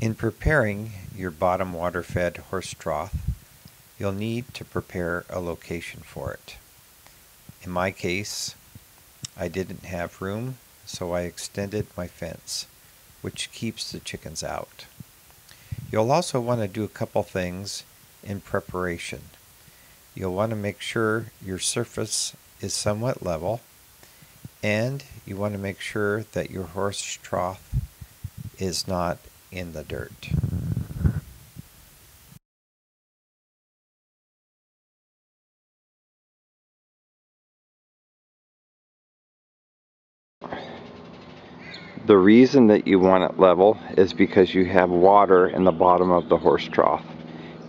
In preparing your bottom water-fed horse trough, you'll need to prepare a location for it. In my case, I didn't have room, so I extended my fence, which keeps the chickens out. You'll also want to do a couple things in preparation. You'll want to make sure your surface is somewhat level, and you want to make sure that your horse trough is not in the dirt. The reason that you want it level is because you have water in the bottom of the horse trough,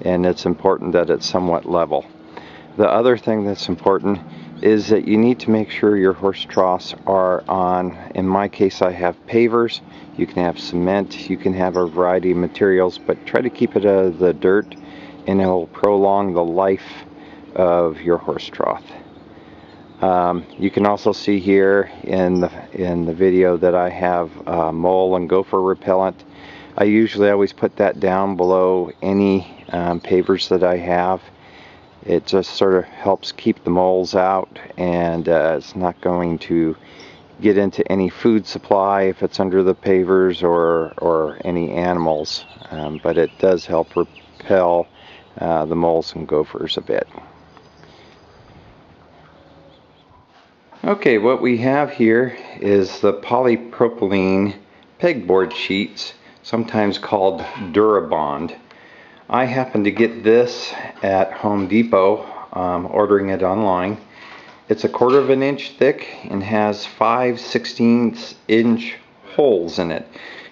and it's important that it's somewhat level. The other thing that's important is that you need to make sure your horse troughs are on, in my case I have pavers, you can have cement, you can have a variety of materials, but try to keep it out of the dirt and it will prolong the life of your horse trough. You can also see here in the video that I have mole and gopher repellent. I usually always put that down below any pavers that I have. It just sort of helps keep the moles out, and it's not going to get into any food supply if it's under the pavers or any animals, but it does help repel the moles and gophers a bit. Okay, what we have here is the polypropylene pegboard sheets, sometimes called Durabond. I happen to get this at Home Depot, ordering it online. It's 1/4 of an inch thick and has 5/16 inch holes in it.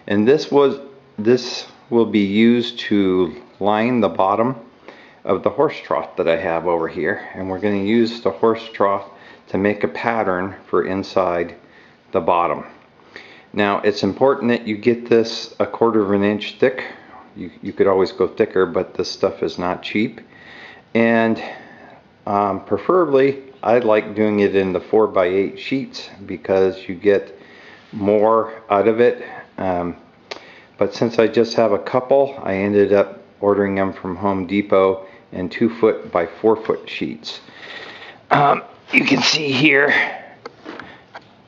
And this will be used to line the bottom of the horse trough that I have over here. And we're going to use the horse trough to make a pattern for inside the bottom. Now it's important that you get this 1/4 of an inch thick. You could always go thicker, but this stuff is not cheap. And preferably I like doing it in the 4x8 sheets because you get more out of it. But since I just have a couple, I ended up ordering them from Home Depot in 2-foot by 4-foot sheets. You can see here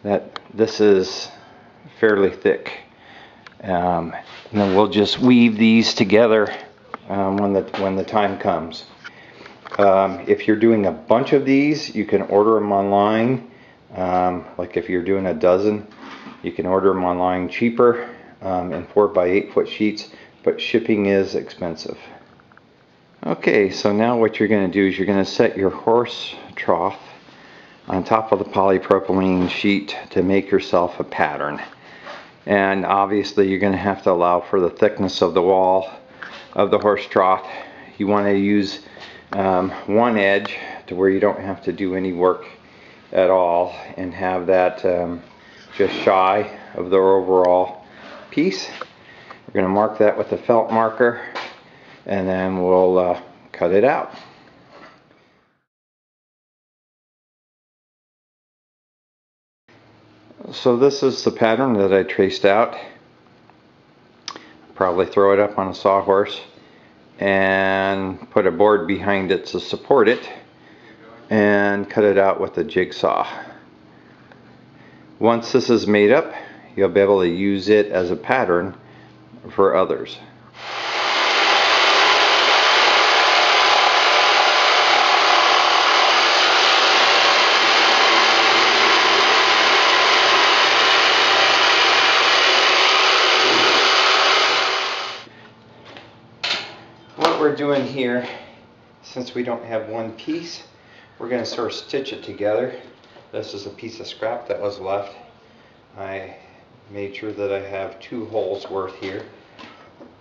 that this is fairly thick. And then we'll just weave these together when the time comes. If you're doing a bunch of these, you can order them online. Like if you're doing a dozen, you can order them online cheaper in 4x8 foot sheets, but shipping is expensive. Okay, so now what you're going to do is you're going to set your horse trough on top of the polypropylene sheet to make yourself a pattern. And obviously you're going to have to allow for the thickness of the wall of the horse trough. You want to use one edge to where you don't have to do any work at all and have that just shy of the overall piece. We're going to mark that with a felt marker, and then we'll cut it out. So this is the pattern that I traced out. Probably throw it up on a sawhorse and put a board behind it to support it and cut it out with a jigsaw. Once this is made up, you'll be able to use it as a pattern for others. What we're doing here, since we don't have one piece, we're going to sort of stitch it together. This is a piece of scrap that was left. I made sure that I have 2 holes worth here.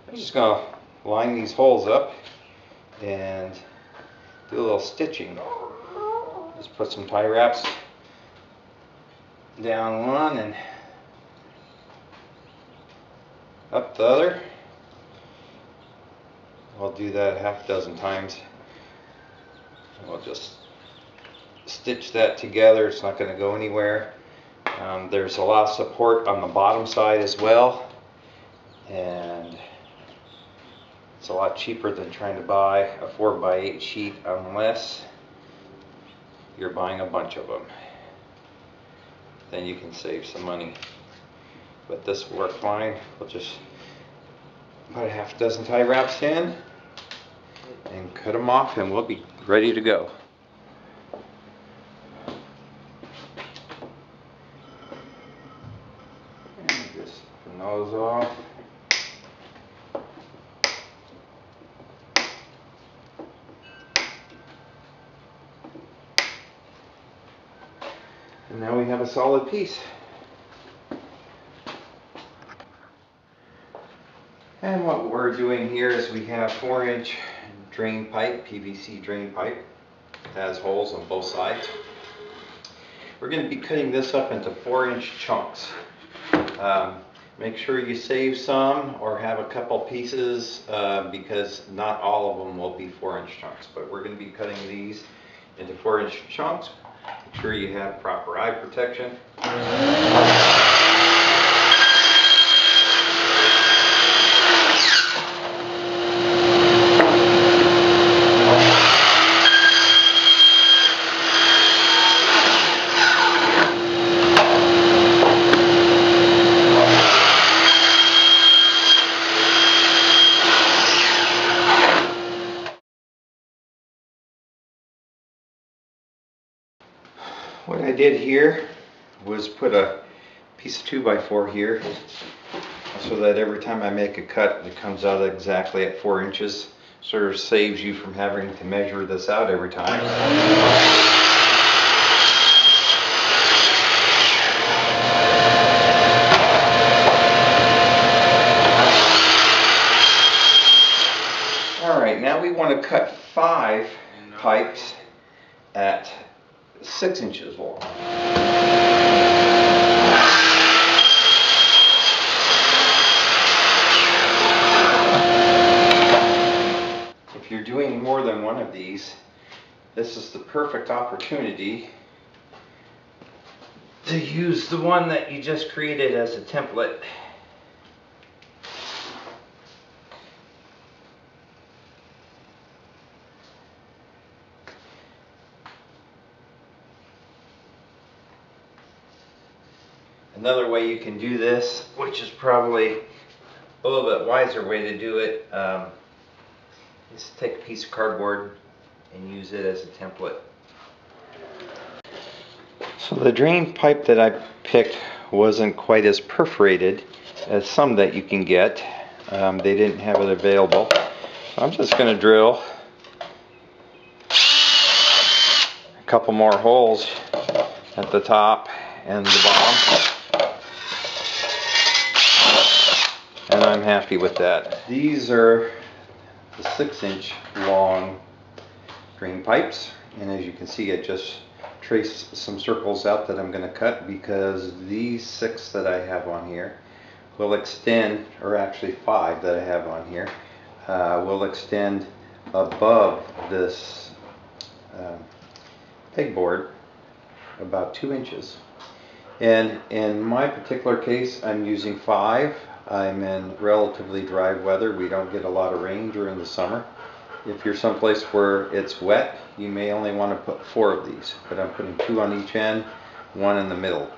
I'm just going to line these holes up and do a little stitching. Just put some tie wraps down one and up the other. I'll do that 6 times. We'll just stitch that together. It's not going to go anywhere. There's a lot of support on the bottom side as well, and It's a lot cheaper than trying to buy a 4x8 sheet unless you're buying a bunch of them. Then you can save some money. But this will work fine. We'll just put a half dozen tie wraps in and cut them off and we'll be ready to go. And just put those off. And now we have a solid piece. And what we're doing here is we have 4-inch drain pipe, PVC drain pipe. It has holes on both sides. We're going to be cutting this up into 4-inch chunks. Make sure you save some or have a couple pieces because not all of them will be 4-inch chunks. But we're going to be cutting these into 4-inch chunks. Make sure you have proper eye protection. What I did here was put a piece of 2x4 here so that every time I make a cut it comes out exactly at 4 inches. Sort of saves you from having to measure this out every time. Alright, now we want to cut 5 pipes at 6 inches long. If you're doing more than one of these, this is the perfect opportunity to use the one that you just created as a template. Another way you can do this, which is probably a little bit wiser way to do it, is take a piece of cardboard and use it as a template. So the drain pipe that I picked wasn't quite as perforated as some that you can get. They didn't have it available. So I'm just going to drill a couple more holes at the top and the bottom. And I'm happy with that. These are the 6-inch long drain pipes, and as you can see I just traced some circles out that I'm going to cut because these 6 that I have on here will extend, or actually 5 that I have on here, will extend above this pegboard about 2 inches. And in my particular case I'm using 5. I'm in relatively dry weather. We don't get a lot of rain during the summer. If you're someplace where it's wet, you may only want to put 4 of these, but I'm putting 2 on each end, 1 in the middle.